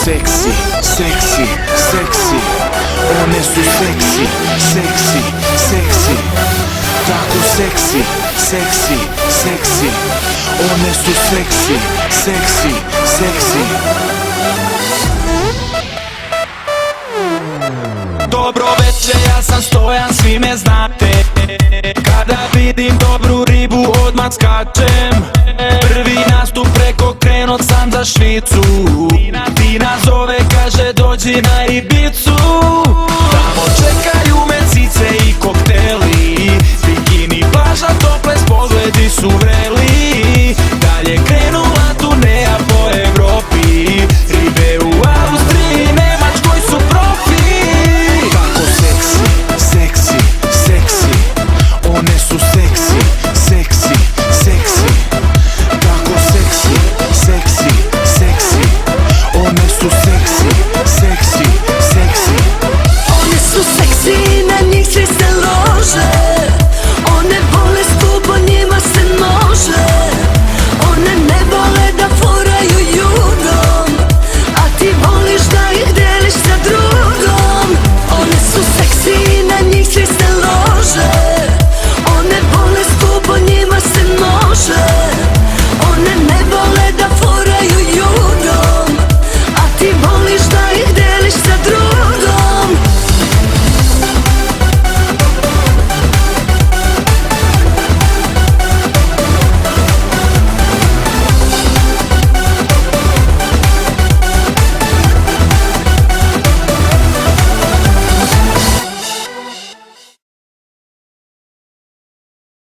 seksi, seksi, seksi. One su seksi, seksi, seksi. Tako seksi, seksi, seksi. One su seksi, seksi, seksi. Dobro veče, ja sam Stojan, svi me znate. Kada vidim dobru ribu odmah skačem. Prvi nastup preko krenut sam za Švicu. Tina zove, kaže dođi na Ibicu.